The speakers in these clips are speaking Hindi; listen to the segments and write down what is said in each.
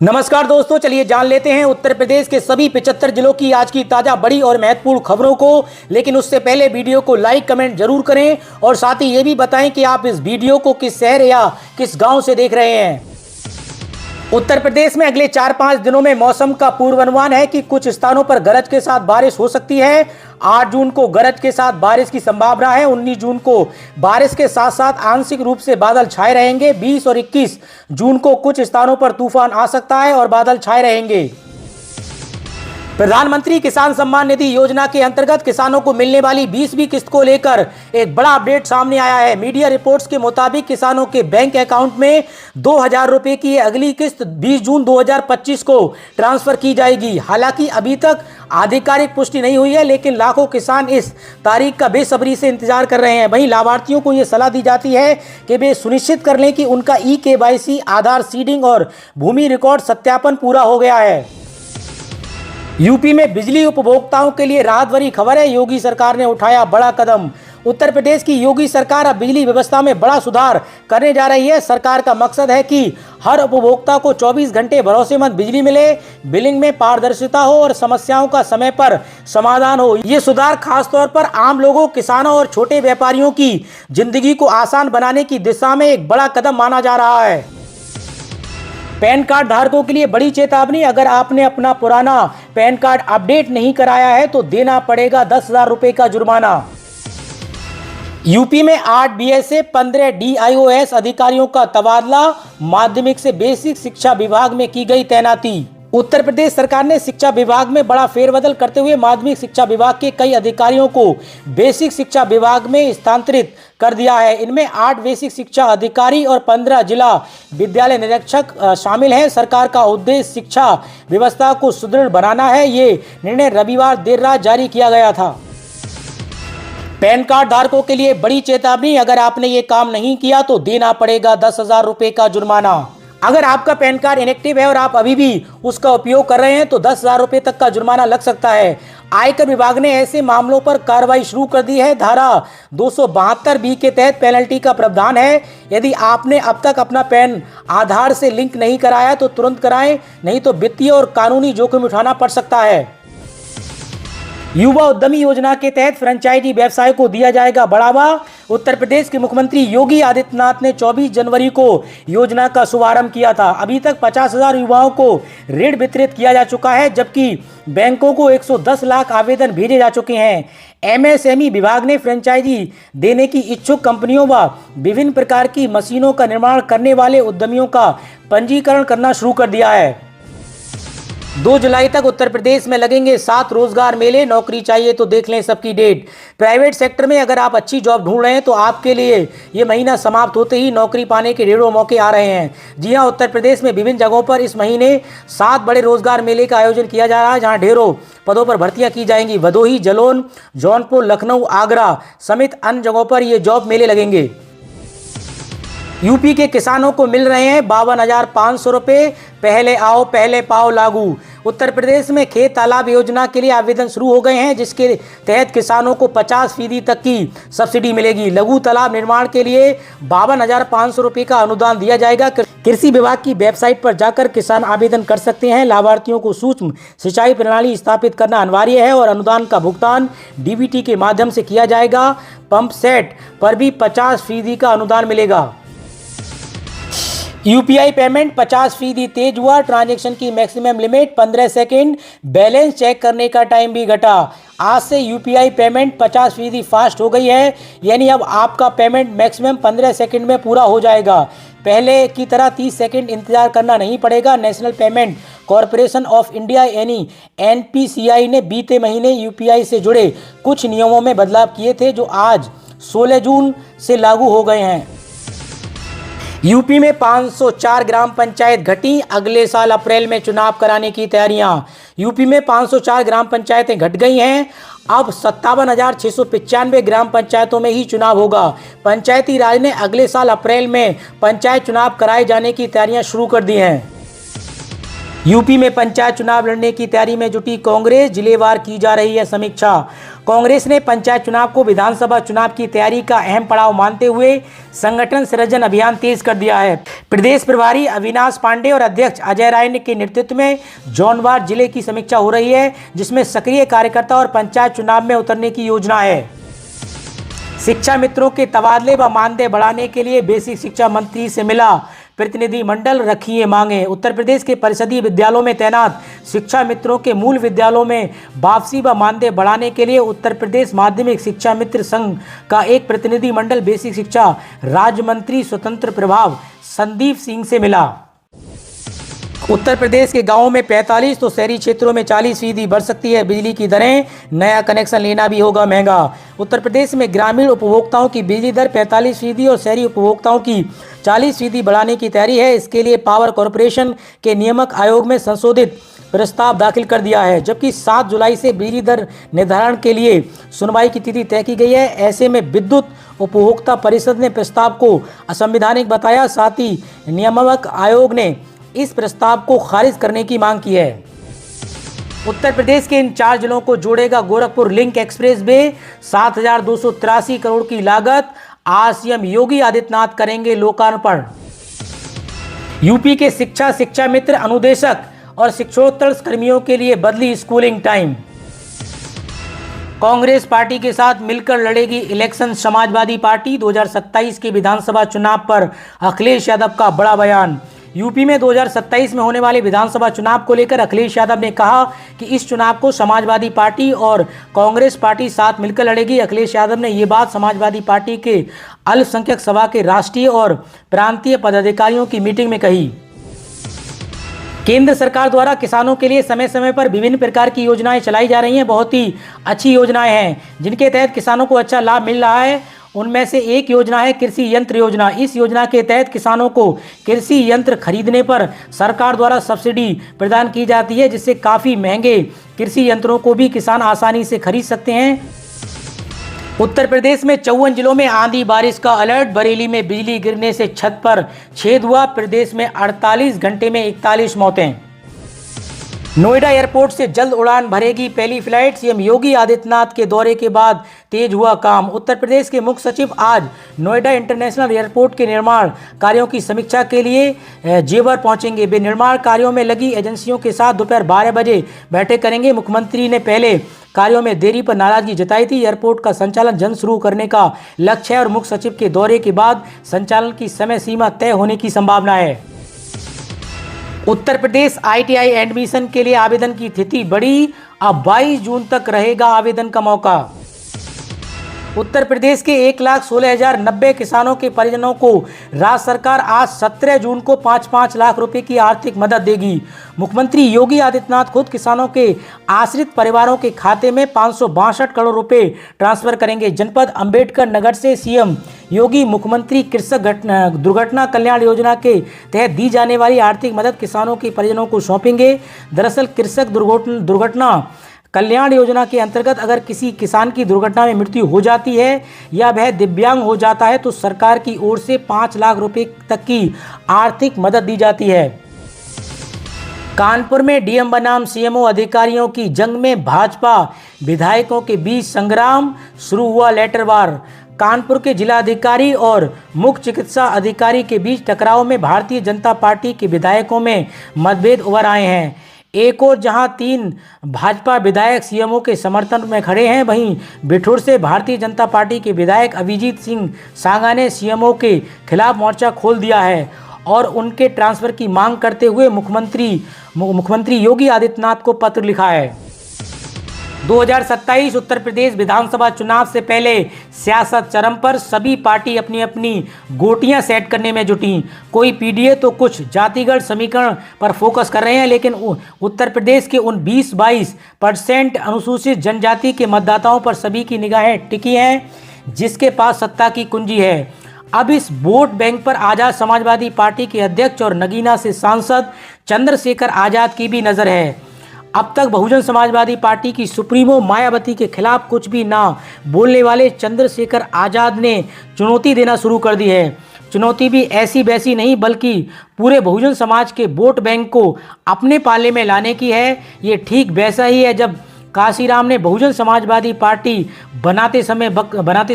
नमस्कार दोस्तों, चलिए जान लेते हैं उत्तर प्रदेश के सभी 75 जिलों की आज की ताजा बड़ी और महत्वपूर्ण खबरों को। लेकिन उससे पहले वीडियो को लाइक कमेंट जरूर करें और साथ ही ये भी बताएं कि आप इस वीडियो को किस शहर या किस गांव से देख रहे हैं। उत्तर प्रदेश में अगले 4-5 दिनों में मौसम का पूर्वानुमान है कि कुछ स्थानों पर गरज के साथ बारिश हो सकती है। 8 जून को गरज के साथ बारिश की संभावना है। 19 जून को बारिश के साथ साथ आंशिक रूप से बादल छाए रहेंगे। 20 और 21 जून को कुछ स्थानों पर तूफान आ सकता है और बादल छाए रहेंगे। प्रधानमंत्री किसान सम्मान निधि योजना के अंतर्गत किसानों को मिलने वाली 20वीं किस्त को लेकर एक बड़ा अपडेट सामने आया है। मीडिया रिपोर्ट्स के मुताबिक किसानों के बैंक अकाउंट में 2000 रुपए की अगली किस्त 20 जून 2025 को ट्रांसफर की जाएगी। हालांकि अभी तक आधिकारिक पुष्टि नहीं हुई है, लेकिन लाखों किसान इस तारीख का बेसब्री से इंतजार कर रहे हैं। वहीं लाभार्थियों को यह सलाह दी जाती है कि वे सुनिश्चित कर लें कि उनका ई-KYC, आधार सीडिंग और भूमि रिकॉर्ड सत्यापन पूरा हो गया है। यूपी में बिजली उपभोक्ताओं के लिए राहत भरी खबर है। योगी सरकार ने उठाया बड़ा कदम। उत्तर प्रदेश की योगी सरकार अब बिजली व्यवस्था में बड़ा सुधार करने जा रही है। सरकार का मकसद है कि हर उपभोक्ता को 24 घंटे भरोसेमंद बिजली मिले, बिलिंग में पारदर्शिता हो और समस्याओं का समय पर समाधान हो। ये सुधार खासतौर पर आम लोगों, किसानों और छोटे व्यापारियों की जिंदगी को आसान बनाने की दिशा में एक बड़ा कदम माना जा रहा है। पैन कार्ड धारकों के लिए बड़ी चेतावनी। अगर आपने अपना पुराना पैन कार्ड अपडेट नहीं कराया है तो देना पड़ेगा 10,000 रुपए का जुर्माना। यूपी में 8 BSA 15 DIOS अधिकारियों का तबादला। माध्यमिक से बेसिक शिक्षा विभाग में की गई तैनाती। उत्तर प्रदेश सरकार ने शिक्षा विभाग में बड़ा फेरबदल करते हुए माध्यमिक शिक्षा विभाग के कई अधिकारियों को बेसिक शिक्षा विभाग में स्थानांतरित कर दिया है। इनमें 8 बेसिक शिक्षा अधिकारी और 15 जिला विद्यालय निरीक्षक शामिल हैं। सरकार का उद्देश्य शिक्षा व्यवस्था को सुदृढ़ बनाना है। ये निर्णय रविवार देर रात जारी किया गया था। पैन कार्ड धारकों के लिए बड़ी चेतावनी। अगर आपने ये काम नहीं किया तो देना पड़ेगा 10,000 रुपए का जुर्माना। अगर आपका पैन कार्ड इनएक्टिव है और आप अभी भी उसका उपयोग कर रहे हैं तो 10,000 रुपए तक का जुर्माना लग सकता है। आयकर विभाग ने ऐसे मामलों पर कार्रवाई शुरू कर दी है। धारा 272B के तहत पेनल्टी का प्रावधान है। यदि आपने अब तक अपना पैन आधार से लिंक नहीं कराया तो तुरंत कराएं, नहीं तो वित्तीय और कानूनी जोखिम उठाना पड़ सकता है। युवा उद्यमी योजना के तहत फ्रेंचाइजी व्यवसाय को दिया जाएगा बढ़ावा। उत्तर प्रदेश के मुख्यमंत्री योगी आदित्यनाथ ने 24 जनवरी को योजना का शुभारंभ किया था। अभी तक 50,000 युवाओं को ऋण वितरित किया जा चुका है, जबकि बैंकों को 110 लाख आवेदन भेजे जा चुके हैं। MSME विभाग ने फ्रेंचाइजी देने की इच्छुक कंपनियों व विभिन्न प्रकार की मशीनों का निर्माण करने वाले उद्यमियों का पंजीकरण करना शुरू कर दिया है। 2 जुलाई तक उत्तर प्रदेश में लगेंगे 7 रोजगार मेले। नौकरी चाहिए तो देख लें सबकी डेट। प्राइवेट सेक्टर में अगर आप अच्छी जॉब ढूंढ रहे हैं तो आपके लिए ये महीना समाप्त होते ही नौकरी पाने के ढेरों मौके आ रहे हैं। जी हां, उत्तर प्रदेश में विभिन्न जगहों पर इस महीने 7 बड़े रोजगार मेले का आयोजन किया जा रहा है, जहां ढेरों पदों पर भर्तियां की जाएंगी। भदोही, जालौन, जौनपुर, लखनऊ, आगरा समेत अन्य जगहों पर ये जॉब मेले लगेंगे। यूपी के किसानों को मिल रहे हैं 52,500 रुपए। पहले आओ पहले पाओ लागू। उत्तर प्रदेश में खेत तालाब योजना के लिए आवेदन शुरू हो गए हैं, जिसके तहत किसानों को 50% तक की सब्सिडी मिलेगी। लघु तालाब निर्माण के लिए 52,500 रुपए का अनुदान दिया जाएगा। कृषि विभाग की वेबसाइट पर जाकर किसान आवेदन कर सकते हैं। लाभार्थियों को सूक्ष्म सिंचाई प्रणाली स्थापित करना अनिवार्य है और अनुदान का भुगतान DBT के माध्यम से किया जाएगा। पंप सेट पर भी 50% का अनुदान मिलेगा। UPI पेमेंट 50% तेज हुआ। ट्रांजैक्शन की maximum limit 15 second. Balance check करने का टाइम भी घटा। आज से UPI पेमेंट 50% फास्ट हो गई है, यानी अब आपका पेमेंट मैक्सिमम 15 सेकेंड में पूरा हो जाएगा। पहले की तरह 30 सेकेंड इंतजार करना नहीं पड़ेगा। National payment corporation of India यानी NPCI ने बीते महीने UPI से जुड़े कुछ नियमों में बदलाव किए थे, जो आज 16 जून से लागू हो गए हैं। यूपी में 504 ग्राम पंचायत घटी। अगले साल अप्रैल में चुनाव कराने की तैयारियां। यूपी में 504 ग्राम पंचायतें घट गई हैं। अब 57,695 ग्राम पंचायतों में ही चुनाव होगा। पंचायती राज ने अगले साल अप्रैल में पंचायत चुनाव कराए जाने की तैयारियां शुरू कर दी हैं। यूपी में पंचायत चुनाव लड़ने की तैयारी में जुटी कांग्रेस। जिलेवार की जा रही है समीक्षा। कांग्रेस ने पंचायत चुनाव को विधानसभा चुनाव की तैयारी का अहम पड़ाव मानते हुए संगठन सृजन अभियान तेज कर दिया है। प्रदेश प्रभारी अविनाश पांडे और अध्यक्ष अजय राय के नेतृत्व में जोनवार जिले की समीक्षा हो रही है, जिसमें सक्रिय कार्यकर्ता और पंचायत चुनाव में उतरने की योजना है। शिक्षा मित्रों के तबादले व मानदेय बढ़ाने के लिए बेसिक शिक्षा मंत्री से मिला प्रतिनिधिमंडल, रखिए मांगे। उत्तर प्रदेश के परिषदीय विद्यालयों में तैनात शिक्षा मित्रों के मूल विद्यालयों में वापसी व मानदेय बढ़ाने के लिए उत्तर प्रदेश माध्यमिक शिक्षा मित्र संघ का एक प्रतिनिधिमंडल बेसिक शिक्षा राज्य मंत्री स्वतंत्र प्रभाव संदीप सिंह से मिला। उत्तर प्रदेश के गांवों में 45 तो शहरी क्षेत्रों में 40% बढ़ सकती है बिजली की दरें, नया कनेक्शन लेना भी होगा महंगा। उत्तर प्रदेश में ग्रामीण उपभोक्ताओं की बिजली दर 45% और शहरी उपभोक्ताओं की 40% बढ़ाने की तैयारी है। इसके लिए पावर कॉरपोरेशन के नियामक आयोग में संशोधित प्रस्ताव दाखिल कर दिया है, जबकि 7 जुलाई से बिजली दर निर्धारण के लिए सुनवाई की तिथि तय की गई है। ऐसे में विद्युत उपभोक्ता परिषद ने प्रस्ताव को असंवैधानिक बताया। साथ ही नियामक आयोग ने इस प्रस्ताव को खारिज करने की मांग की है। उत्तर प्रदेश के इन 4 जिलों को जोड़ेगा Gorakhpur link express way, 7,283 crore की लागत। आज सीएम योगी आदित्यनाथ करेंगे लोकार्पण। यूपी के शिक्षा मित्र अनुदेशक और शिक्षकोत्तर कर्मियों के लिए बदली स्कूलिंग टाइम। कांग्रेस पार्टी के साथ मिलकर लड़ेगी इलेक्शन समाजवादी पार्टी। 2027 के विधानसभा चुनाव पर अखिलेश यादव का बड़ा बयान। यूपी में 2027 में होने वाले विधानसभा चुनाव को लेकर अखिलेश यादव ने कहा कि इस चुनाव को समाजवादी पार्टी और कांग्रेस पार्टी साथ मिलकर लड़ेगी। अखिलेश यादव ने ये बात समाजवादी पार्टी के अल्पसंख्यक सभा के राष्ट्रीय और प्रांतीय पदाधिकारियों की मीटिंग में कही। केंद्र सरकार द्वारा किसानों के लिए समय समय पर विभिन्न प्रकार की योजनाएं चलाई जा रही हैं। बहुत ही अच्छी योजनाएं हैं जिनके तहत किसानों को अच्छा लाभ मिल रहा है। उनमें से एक योजना है कृषि यंत्र योजना। इस योजना के तहत किसानों को कृषि यंत्र खरीदने पर सरकार द्वारा सब्सिडी प्रदान की जाती है, जिससे काफ़ी महंगे कृषि यंत्रों को भी किसान आसानी से खरीद सकते हैं। उत्तर प्रदेश में 54 जिलों में आंधी बारिश का अलर्ट। बरेली में बिजली गिरने से छत पर छेद हुआ। प्रदेश में 48 घंटे में 41 मौतें। नोएडा एयरपोर्ट से जल्द उड़ान भरेगी पहली फ्लाइट। सीएम योगी आदित्यनाथ के दौरे के बाद तेज हुआ काम। उत्तर प्रदेश के मुख्य सचिव आज नोएडा इंटरनेशनल एयरपोर्ट के निर्माण कार्यों की समीक्षा के लिए जेवर पहुंचेंगे। वे निर्माण कार्यों में लगी एजेंसियों के साथ दोपहर 12 बजे बैठक करेंगे। मुख्यमंत्री ने पहले कार्यों में देरी पर नाराजगी जताई थी। एयरपोर्ट का संचालन जल्द शुरू करने का लक्ष्य है और मुख्य सचिव के दौरे के बाद संचालन की समय सीमा तय होने की संभावना है। उत्तर प्रदेश ITI एडमिशन के लिए आवेदन की तिथि बढ़ी। अब 22 जून तक रहेगा आवेदन का मौका। उत्तर प्रदेश के 1,16,090 किसानों के परिजनों को राज्य सरकार आज 17 जून को 5-5 लाख रुपए की आर्थिक मदद देगी। मुख्यमंत्री योगी आदित्यनाथ खुद किसानों के आश्रित परिवारों के खाते में 562 करोड़ रुपए ट्रांसफर करेंगे। जनपद अंबेडकर नगर से सीएम योगी मुख्यमंत्री कृषक दुर्घटना कल्याण योजना के तहत दी जाने वाली आर्थिक मदद किसानों के परिजनों को सौंपेंगे। दरअसल कृषक दुर्घटना कल्याण योजना के अंतर्गत अगर किसी किसान की दुर्घटना में मृत्यु हो जाती है या वह दिव्यांग हो जाता है तो सरकार की ओर से 5 लाख रुपए तक की आर्थिक मदद दी जाती है। कानपुर में डीएम बनाम सीएमओ अधिकारियों की जंग में भाजपा विधायकों के बीच संग्राम शुरू हुआ। लेटर वार। कानपुर के जिलाधिकारी और मुख्य चिकित्सा अधिकारी के बीच टकराव में भारतीय जनता पार्टी के विधायकों में मतभेद उभर आए हैं। एक और जहां 3 भाजपा विधायक सीएमओ के समर्थन में खड़े हैं, वहीं बिठूर से भारतीय जनता पार्टी के विधायक अभिजीत सिंह सांगा ने सीएमओ के खिलाफ मोर्चा खोल दिया है और उनके ट्रांसफर की मांग करते हुए मुख्यमंत्री योगी आदित्यनाथ को पत्र लिखा है। 2027 उत्तर प्रदेश विधानसभा चुनाव से पहले सियासत चरम पर। सभी पार्टी अपनी अपनी गोटियां सेट करने में जुटी। कोई पीडीए तो कुछ जातिगत समीकरण पर फोकस कर रहे हैं, लेकिन उत्तर प्रदेश के उन 20-22% अनुसूचित जनजाति के मतदाताओं पर सभी की निगाहें टिकी हैं, जिसके पास सत्ता की कुंजी है। अब इस वोट बैंक पर आजाद समाजवादी पार्टी के अध्यक्ष और नगीना से सांसद चंद्रशेखर आजाद की भी नजर है। अब तक बहुजन समाजवादी पार्टी की सुप्रीमो मायावती के खिलाफ कुछ भी ना बोलने वाले चंद्रशेखर आजाद ने चुनौती देना शुरू कर दी है। चुनौती भी ऐसी वैसी नहीं, बल्कि पूरे बहुजन समाज के वोट बैंक को अपने पाले में लाने की है। ये ठीक वैसा ही है जब काशीराम ने बहुजन समाजवादी पार्टी बनाते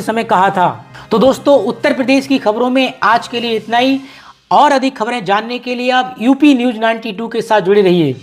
समय कहा था। तो दोस्तों, उत्तर प्रदेश की खबरों में आज के लिए इतना ही। और अधिक खबरें जानने के लिए आप यूपी न्यूज़ 92 के साथ जुड़े रहिए।